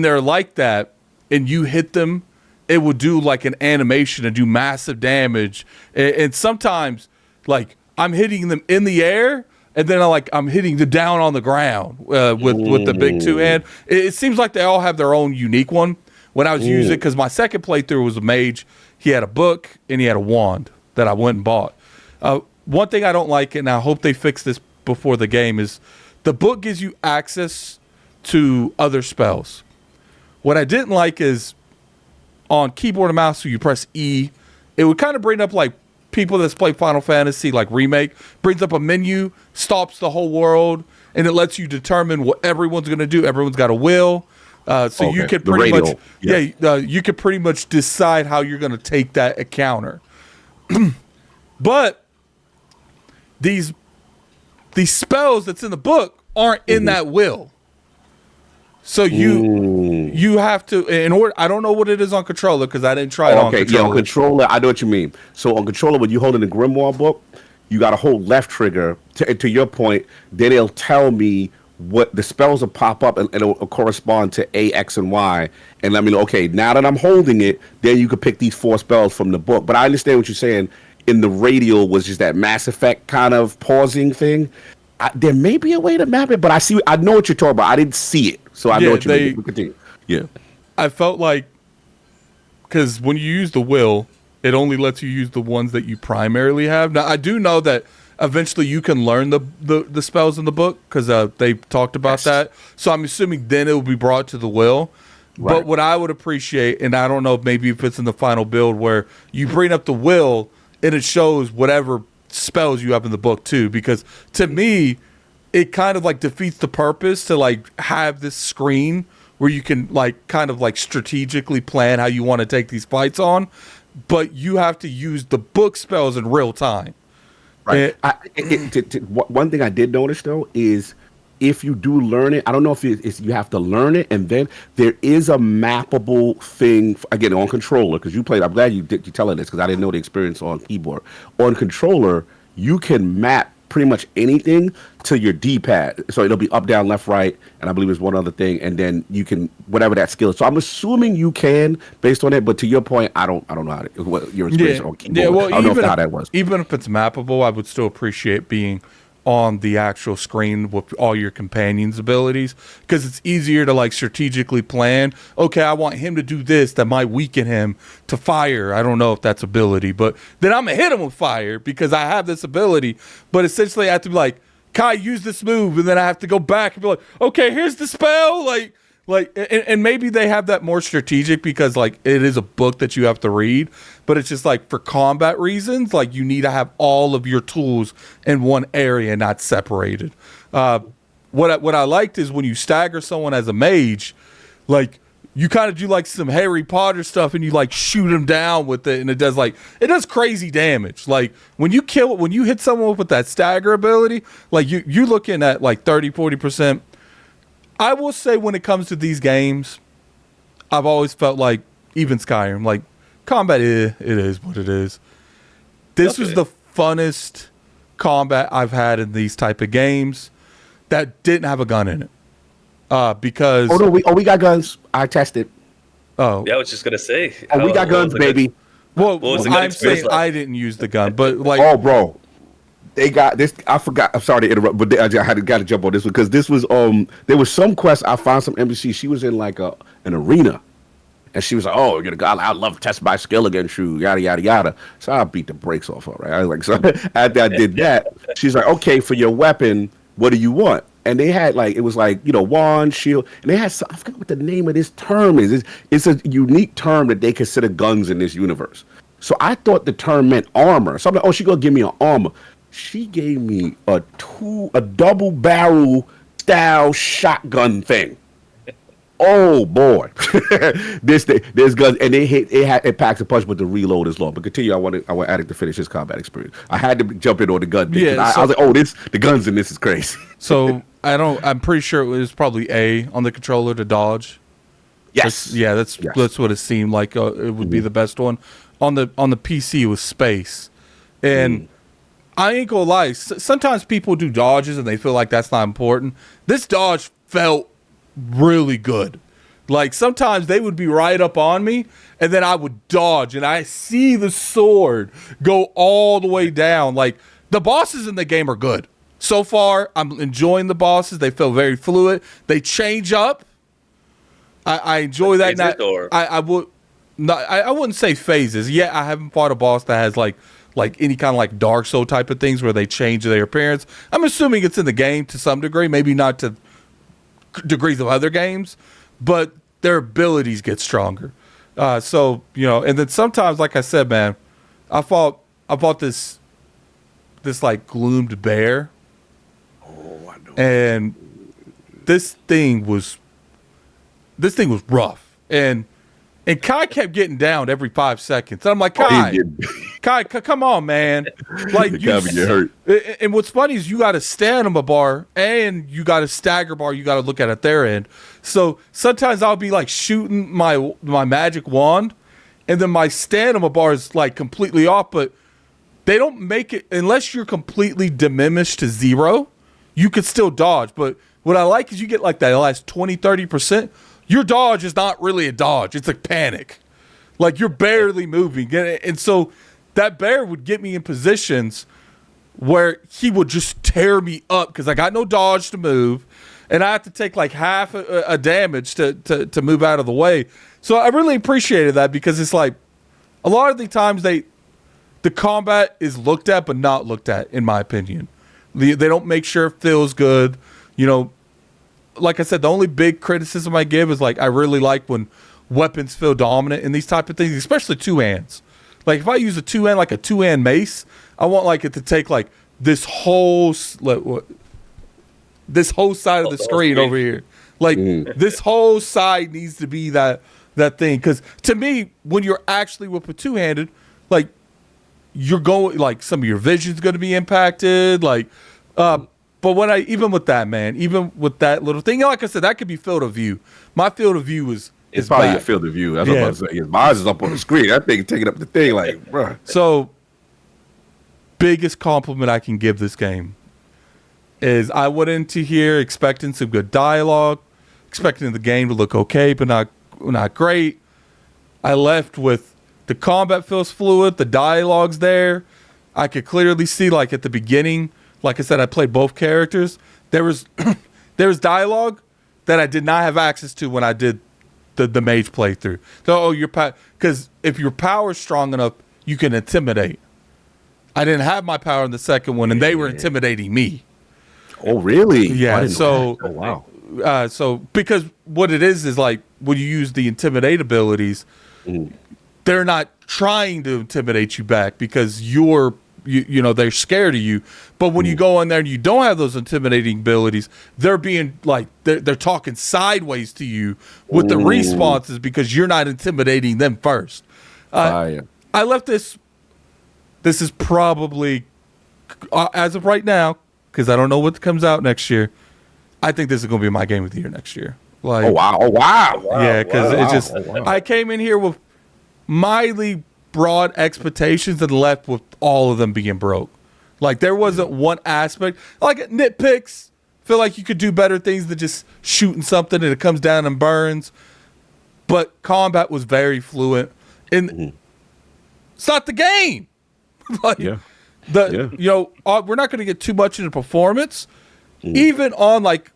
they're like that and you hit them, it will do like an animation and do massive damage. And sometimes, like I'm hitting them in the air, and then I'm hitting them down on the ground with the big two hand. It seems like they all have their own unique one. when I was using it, because my second playthrough was a mage. He had a book and he had a wand that I went and bought. One thing I don't like, and I hope they fix this before the game, is the book gives you access to other spells. What I didn't like is on keyboard and mouse, so you press E, it would kind of bring up like people that's played Final Fantasy, like Remake, brings up a menu, stops the whole world, and it lets you determine what everyone's going to do. Everyone's got a will. So you could pretty much, you could pretty much decide how you're going to take that encounter. But these spells that's in the book aren't in that will. So you have to, in order. I don't know what it is on controller because I didn't try it on controller.
Yeah, on controller, I know what you mean. So on controller, when you hold in the Grimoire book, you got to hold left trigger. To your point, then it'll tell me what the spells will pop up and it'll correspond to A, X, and Y, and let me know. Okay, now that I'm holding it, then you can pick these 4 spells from the book. But I understand what you're saying. In the radial was just that Mass Effect kind of pausing thing. There may be a way to map it, but I know what you're talking about. I didn't see it, so I know what you mean. Continue. Yeah,
I felt like, because when you use the will, it only lets you use the ones that you primarily have. Now, I do know that eventually you can learn the spells in the book because they talked about that. So I'm assuming then it will be brought to the will. Right. But what I would appreciate, and I don't know, maybe if it's in the final build, where you bring up the will and it shows whatever spells you have in the book too, because to me it kind of like defeats the purpose to like have this screen where you can like kind of like strategically plan how you want to take these fights on, but you have to use the book spells in real time.
Right. One thing I did notice though is if you do learn it, I don't know if it's you have to learn it, and then there is a mappable thing again on controller, because you played. I'm glad you're telling this because I didn't know the experience on keyboard. On controller, you can map pretty much anything to your D-pad, so it'll be up, down, left, right, and I believe there's one other thing, and then you can whatever that skill is. So I'm assuming you can based on it, but to your point, I don't know how what your experience on keyboard.
Yeah, well,
I don't know how that was.
Even if it's mappable, I would still appreciate being on the actual screen with all your companions' abilities, because it's easier to like strategically plan. Okay, I want him to do this that might weaken him to fire. I don't know if that's ability, but then I'm gonna hit him with fire because I have this ability. But essentially, I have to be like, Kai, use this move, and then I have to go back and be like, okay, here's the spell, and maybe they have that more strategic because like it is a book that you have to read, but it's just like for combat reasons, like you need to have all of your tools in one area, not separated. What I liked is when you stagger someone as a mage, like you kind of do like some Harry Potter stuff and you like shoot them down with it, and it does crazy damage. Like when you hit someone with that stagger ability, like you're looking at like 30-40%. I will say when it comes to these games, I've always felt like, even Skyrim, like combat, it is what it is. This was the funnest combat I've had in these type of games that didn't have a gun in it. Because
we got guns. I tested.
Oh, yeah, I was just gonna say.
We got guns, baby.
Well, I'm saying I didn't use the gun, but like,
oh, bro. They got this. I forgot. I'm sorry to interrupt, but I got to jump on this one because this was there was some quest. I found some NPC. She was in like an arena, and she was like, "Oh, you're the guy. I'd love to test my skill against you." Yada yada yada. So I beat the brakes off her. Right. I was like, so after I did that, she's like, "Okay, for your weapon, what do you want?" And they had like it was like wand, shield, and they had I forgot what the name of this term is. It's a unique term that they consider guns in this universe. So I thought the term meant armor. So I'm like, "Oh, she gonna give me an armor." She gave me a double barrel style shotgun thing. Oh boy, there's guns, and it packs a punch, but the reload is long. But continue. I want Addict to finish his combat experience. I had to jump in on the gun thing. Yeah, I was like, oh, the guns in this is crazy.
So I'm pretty sure it was probably A on the controller to dodge.
Yes.
That's what it seemed like. It would be the best one. On the PC it was space, and. I ain't gonna lie. Sometimes people do dodges and they feel like that's not important. This dodge felt really good. Like sometimes they would be right up on me and then I would dodge and I see the sword go all the way down. Like the bosses in the game are good. So far, I'm enjoying the bosses. They feel very fluid. They change up. I enjoy that. I would not. I wouldn't say phases. Yeah, I haven't fought a boss that has like any kind of like Dark Soul type of things where they change their appearance. I'm assuming it's in the game to some degree, maybe not to degrees of other games, but their abilities get stronger. So and then sometimes, like I said, man, I fought this like gloomed bear.
Oh, I know.
And this thing was rough, and Kai kept getting down every 5 seconds. And I'm like, Kai, come on, man! Like you
get hurt.
And what's funny is you got a stamina bar and you got a stagger bar. You got to look at their end. So sometimes I'll be like shooting my magic wand, and then my stamina bar is like completely off. But they don't make it unless you're completely diminished to 0. You could still dodge, but what I like is you get like that last 20-30%. Your dodge is not really a dodge. It's a panic. Like you're barely moving. And so that bear would get me in positions where he would just tear me up because I got no dodge to move. And I have to take like half a damage to move out of the way. So I really appreciated that because it's like a lot of the times the combat is looked at but not looked at, in my opinion. They don't make sure it feels good. Like I said, the only big criticism I give is like I really like when weapons feel dominant in these type of things, especially two hands. Like if I use a two-hand, like a two-hand mace, I want like it to take like this whole side of the screen over here. Like this whole side needs to be that thing. Because to me, when you're actually with a two-handed, like you're going like some of your vision's going to be impacted. Like, but even with that, man, even with that little thing, like I said, that could be field of view. My field of view is
probably your field of view. That's what I was about to say. Mine is up on the screen. That thing taking up the thing, like, bruh.
So, biggest compliment I can give this game is I went into here expecting some good dialogue, expecting the game to look okay, but not great. I left with the combat feels fluid, the dialogue's there. I could clearly see, like at the beginning, like I said, I played both characters. There was dialogue that I did not have access to when I did the mage playthrough. So, because if your power is strong enough, you can intimidate. I didn't have my power in the second one, and they were intimidating me.
Oh, really?
Yeah. So,
oh, wow.
So because what it is like when you use the intimidate abilities, they're not trying to intimidate you back because they're scared of you. But when you go in there and you don't have those intimidating abilities, they're being like they're talking sideways to you with the responses because you're not intimidating them first. I left this. This is probably as of right now because I don't know what comes out next year. I think this is going to be my game of the year next year. Like,
oh wow!
Yeah, because I came in here with mildly broad expectations and left with all of them being broke. Like there wasn't one aspect like nitpicks. Feel like you could do better things than just shooting something and it comes down and burns. But combat was very fluent, and it's not the game. We're not going to get too much into performance, even on like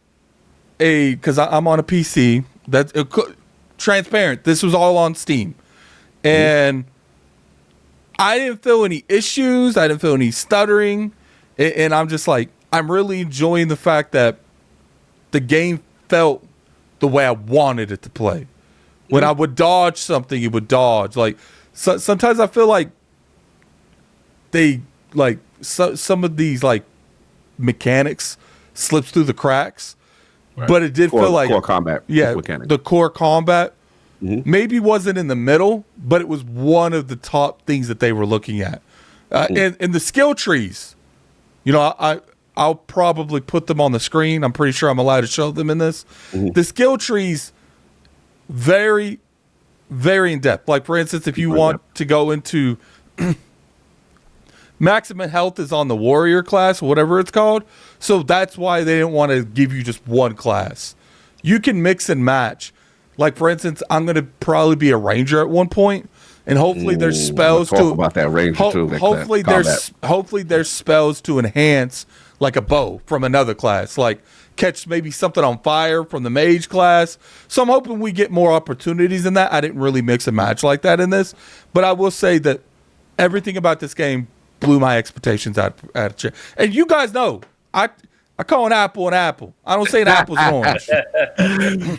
because I'm on a PC that's transparent. This was all on Steam, and I didn't feel any issues. I didn't feel any stuttering, and I'm just like I'm really enjoying the fact that the game felt the way I wanted it to play. When I would dodge something, it would dodge. Like sometimes I feel like they like some of these like mechanics slips through the cracks, but it did feel like
core combat.
The core combat maybe wasn't in the middle, but it was one of the top things that they were looking at. And the skill trees, I'll probably put them on the screen. I'm pretty sure I'm allowed to show them in this. The skill trees, very, very in depth. Like for instance, if you want to go into maximum health is on the warrior class, whatever it's called. So that's why they didn't want to give you just one class. You can mix and match. Like for instance, I'm going to probably be a ranger at one point, and hopefully there's spells to
about that ranger too.
Hopefully there's spells to enhance like a bow from another class. Like catch maybe something on fire from the mage class. So I'm hoping we get more opportunities in that. I didn't really mix and match like that in this, but I will say that everything about this game blew my expectations out of check. And you guys know, I call an apple. I don't say an apple's an orange.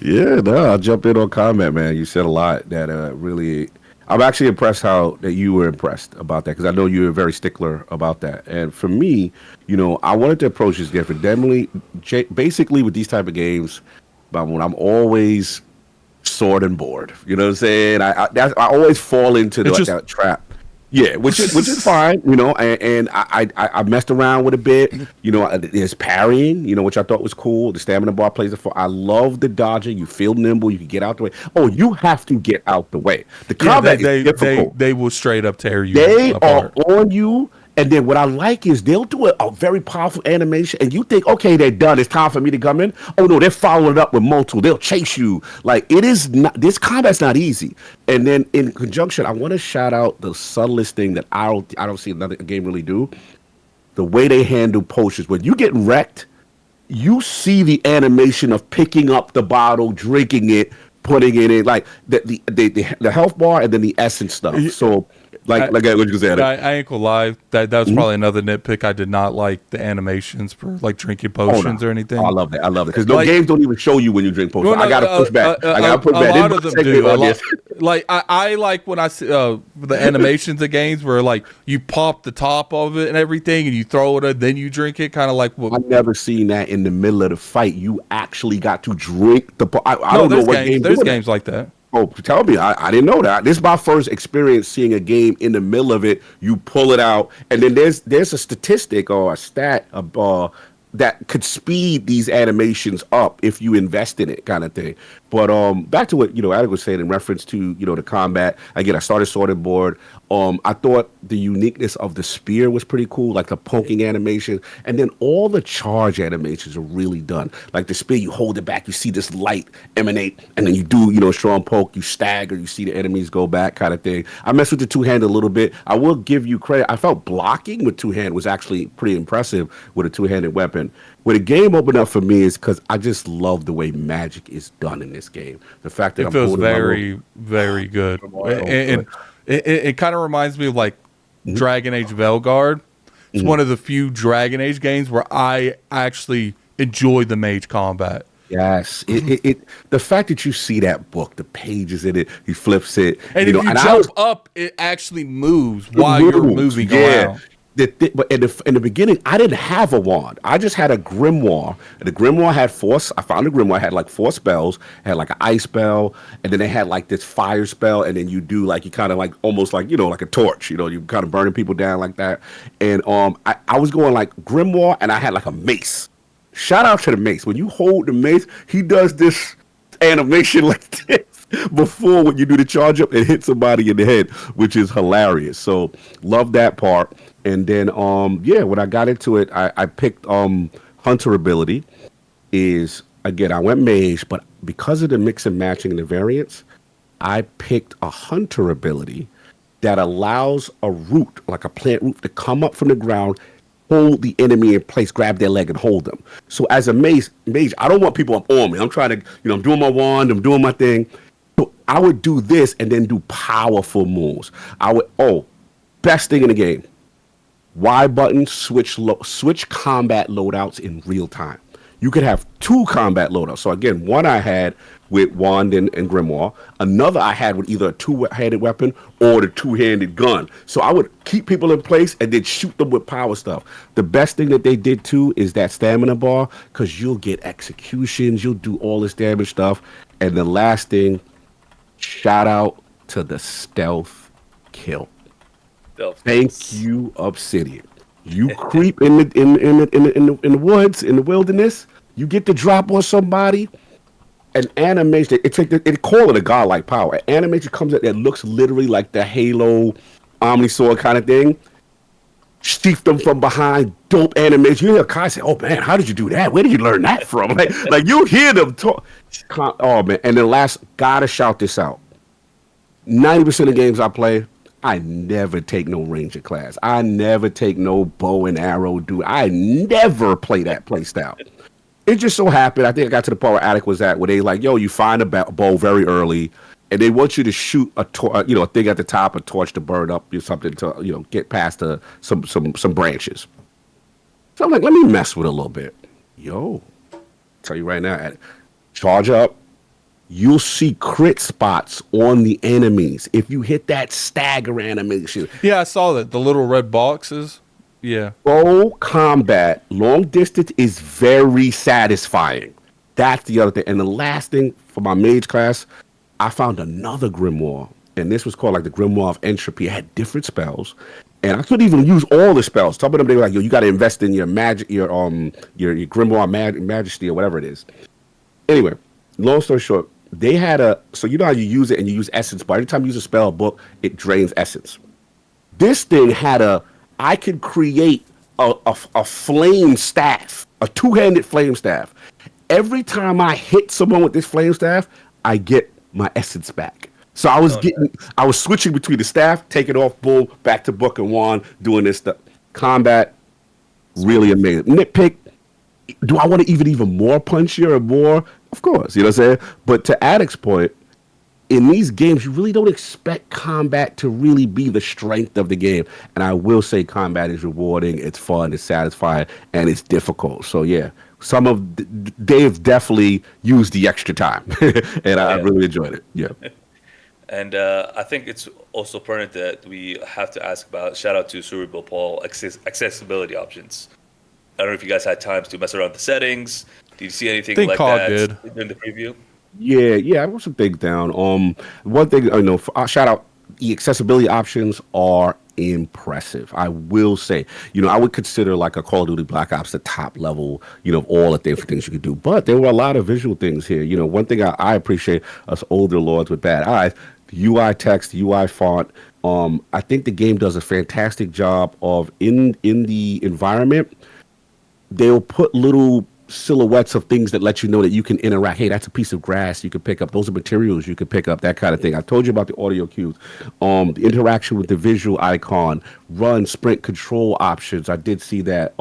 Yeah, no, I'll jump in on comment, man. You said a lot that really. I'm actually impressed that you were impressed about that, because I know you were very stickler about that. And for me, I wanted to approach this different. Basically, with these type of games, when I'm always sword and board. You know what I'm saying? I always fall into that trap. Yeah, which is fine, and I messed around with a bit. There's parrying, which I thought was cool. The stamina bar plays I love the dodging. You feel nimble. You can get out the way. Oh, you have to get out the way. The combat is difficult.
They will straight up tear you
They
apart.
are on you. And then what I like is they'll do a very powerful animation, and you think, okay, they're done. It's time for me to come in. Oh no, they're following it up with multiple. They'll chase you. Like, it is not. This combat's not easy. And then in conjunction, I want to shout out the subtlest thing that I don't see another game really do. The way they handle potions. When you get wrecked, you see the animation of picking up the bottle, drinking it, putting it in, like the health bar and then the essence stuff. So. Like what you said.
I ain't gonna lie. That was probably another nitpick. I did not like the animations for like drinking potions or anything.
I love that. Because games don't even show you when you drink potions. I gotta push back.
A lot of them do. I like when I see the animations of games where like you pop the top of it and everything, and you throw it, and then you drink it. Kind of like what
I've never seen that in the middle of the fight. You actually got to drink the. I don't know what game.
There's games like that.
Oh, tell me. I didn't know that. This is my first experience seeing a game in the middle of it. You pull it out, and then there's a statistic or a stat that could speed these animations up if you invest in it, kind of thing. But back to what Alec was saying in reference to the combat. Again, I started sword and board. I thought the uniqueness of the spear was pretty cool, like the poking animation, and then all the charge animations are really done. Like the spear, you hold it back, you see this light emanate, and then you do strong poke, you stagger, you see the enemies go back, kind of thing. I messed with the two-hand a little bit. I will give you credit. I felt blocking with two-hand was actually pretty impressive with a two-handed weapon. Where the game opened up for me is because I just love the way magic is done in this game. The fact that
it feels very, very good, and it kind of reminds me of like Dragon Age Velguard. It's one of the few Dragon Age games where I actually enjoy the mage combat.
Yes, the fact that you see that book, the pages in it, he flips it,
and if you jump up, it actually moves while you're moving around.
But in the beginning, I didn't have a wand. I just had a grimoire. And the grimoire had I found the grimoire had like 4 spells. It had like an ice spell, and then they had like this fire spell, and then you do like you kind of like almost like like a torch. You kind of burning people down like that. And I was going like grimoire, and I had like a mace. Shout out to the mace. When you hold the mace, he does this animation like this before when you do the charge up and hit somebody in the head, which is hilarious. So love that part. And then when I got into it, I picked hunter ability. Again, I went mage, but because of the mix and matching and the variants, I picked a hunter ability that allows a root, like a plant root, to come up from the ground, hold the enemy in place, grab their leg and hold them. So as a mage, I don't want people up on me. I'm trying to, I'm doing my wand, I'm doing my thing. So I would do this and then do powerful moves. Best thing in the game. Y button, switch combat loadouts in real time. You could have 2 combat loadouts. So again, one I had with wand and grimoire. Another I had with either a 2-handed weapon or the 2-handed gun. So I would keep people in place and then shoot them with power stuff. The best thing that they did too is that stamina bar, because you'll get executions, you'll do all this damage stuff. And the last thing, shout out to the stealth kill. Thank you, Obsidian. You creep in the woods, in the wilderness. You get the drop on somebody. An animation. It call it a godlike power. An animation comes out that looks literally like the Halo Omnisword kind of thing. Sheath them from behind. Dope animation. You hear Kai say, "Oh man, how did you do that? Where did you learn that from?" Like you hear them talk. Oh man. And then last, gotta shout this out. 90% of games I play, I never take no ranger class. I never take no bow and arrow dude. I never play that play style. it just so happened, I think I got to the part where Attic was at, where they like, yo, you find a bow very early, and they want you to shoot a thing at the top, a torch to burn up or something to get past some branches. So I'm like, let me mess with it a little bit. Yo, tell you right now, Attic, charge up. You'll see crit spots on the enemies if you hit that stagger animation.
Yeah, I saw that. The little red boxes. Yeah.
Bow combat, long distance is very satisfying. That's the other thing. And the last thing for my mage class, I found another grimoire. And this was called like the Grimoire of Entropy. It had different spells. And I couldn't even use all the spells. Some of them they were like, yo, you gotta invest in your magic, your grimoire majesty or whatever it is. Anyway, long story short, they had so you know how you use it and you use essence, but every time you use a spell book, it drains essence. This thing had I could create a flame staff, a two-handed flame staff. Every time I hit someone with this flame staff, I get my essence back. So I was switching between the staff, taking off, boom, back to book and wand, doing this stuff. Combat, really amazing. Nitpick, do I want to even more punchier or more? Of course, you know what I'm saying? But to Addict's point, in these games, you really don't expect combat to really be the strength of the game. And I will say combat is rewarding, it's fun, it's satisfying, and it's difficult. So yeah, they've definitely used the extra time. And I really enjoyed it. Yeah.
And I think it's also pertinent that we have to ask about, shout out to Cerebral Paul, accessibility options. I don't know if you guys had time to mess around with the settings. Did you see anything like that in the preview?
Yeah, I wrote some things down. One thing I know, shout out, the accessibility options are impressive. I will say, I would consider like a Call of Duty Black Ops the top level, of all the different things you could do. But there were a lot of visual things here. One thing I appreciate us older lords with bad eyes, the UI text, the UI font. I think the game does a fantastic job of in the environment. They'll put little silhouettes of things that let you know that you can interact. Hey, that's a piece of grass you can pick up. Those are materials you can pick up, that kind of thing. I told you about the audio cues. The interaction with the visual icon, run, sprint, control options. I did see that.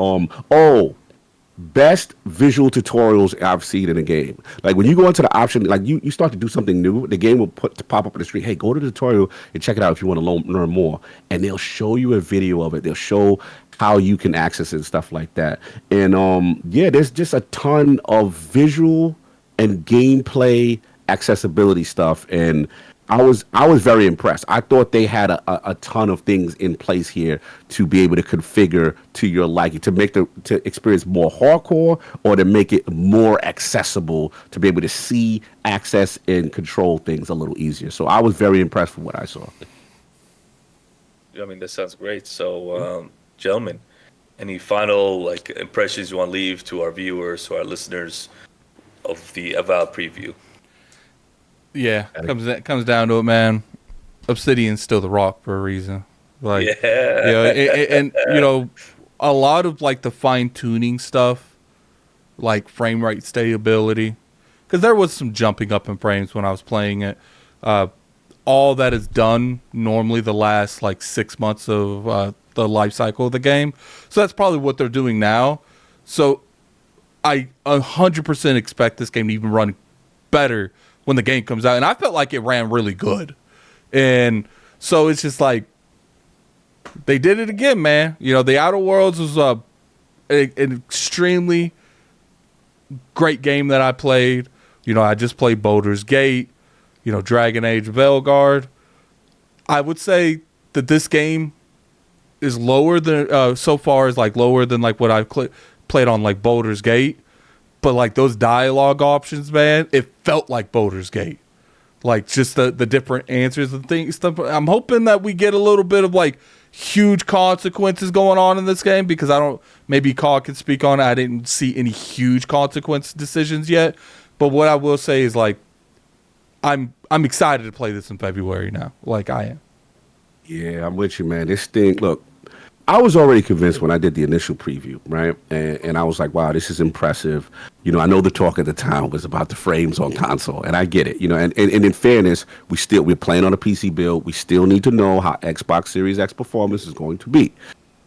Best visual tutorials I've seen in a game. Like when you go into the option, like you start to do something new, the game will pop up on the screen. Hey, go to the tutorial and check it out if you want to learn more. And they'll show you a video of it. They'll show how you can access it and stuff like that. And there's just a ton of visual and gameplay accessibility stuff. And I was very impressed. I thought they had a ton of things in place here to be able to configure to your liking, to make to experience more hardcore or to make it more accessible, to be able to see, access, and control things a little easier. So I was very impressed with what I saw.
I mean, that sounds great. So, gentlemen, any final impressions you want to leave to our viewers, to our listeners of the Avowed preview?
Yeah, comes down to it, man. Obsidian's still the rock for a reason. And a lot of the fine tuning stuff, like frame rate stability, because there was some jumping up in frames when I was playing it. All that is done normally the last 6 months of the life cycle of the game. So that's probably what they're doing now. So I 100% expect this game to even run better when the game comes out. And I felt like it ran really good. And so it's just they did it again, man. The Outer Worlds was an extremely great game that I played. I just played Baldur's Gate, Dragon Age Veilguard. I would say that this game is lower than so far as lower than what I've played on Baldur's Gate, but those dialogue options, man, it felt like Baldur's Gate, just the different answers and things. I'm hoping that we get a little bit of huge consequences going on in this game, because maybe Carl can speak on it. I didn't see any huge consequence decisions yet, but what I will say is I'm excited to play this in February now. I am. Yeah,
I'm with you, man. This thing, look, I was already convinced when I did the initial preview, right? And I was like, wow, this is impressive. I know the talk at the time was about the frames on console, and I get it. And in fairness, we're playing on a PC build. We still need to know how Xbox Series X performance is going to be.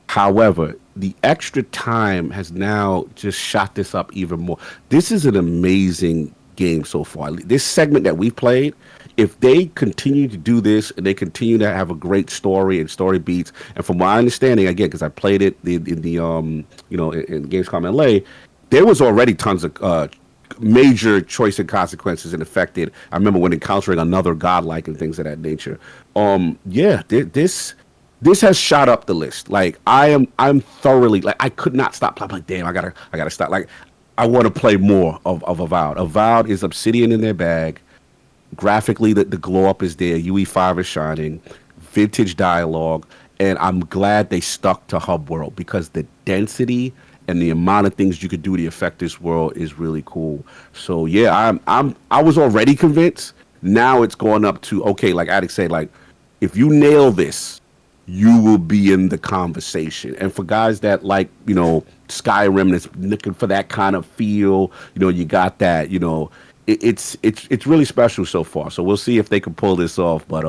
However, the extra time has now just shot this up even more. This is an amazing game so far. This segment that we played, if they continue to do this and they continue to have a great story and story beats, and from my understanding, again, because I played it in the in Gamescom LA, there was already tons of major choice and consequences and affected. I remember when encountering another godlike and things of that nature. Yeah, this has shot up the list. Like I'm thoroughly like I could not stop playing. I'm like, damn, I gotta stop. Like I want to play more of Avowed. Avowed is Obsidian in their bag. Graphically, the glow up is there. UE5 is shining. Vintage dialogue, and I'm glad they stuck to Hub World because the density and the amount of things you could do to affect this world is really cool. So yeah, I was already convinced. Now it's going up to okay, like Addict said, like if you nail this, you will be in the conversation. And for guys that like, Skyrim that's looking for that kind of feel, you got that, it's really special so far. So we'll see if they can pull this off. But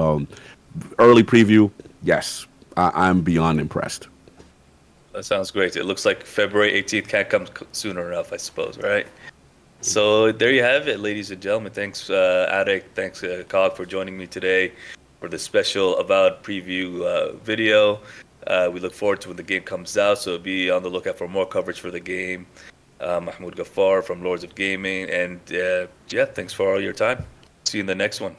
early preview, yes, I'm beyond impressed.
That sounds great. It looks like February 18th can't come sooner enough, I suppose, right? So there you have it, ladies and gentlemen. Thanks, Addict. Thanks, Cog, for joining me today for the special Avowed preview video. We look forward to when the game comes out, so be on the lookout for more coverage for the game. Mahmoud Ghaffar from Lords of Gaming, and yeah, thanks for all your time. See you in the next one.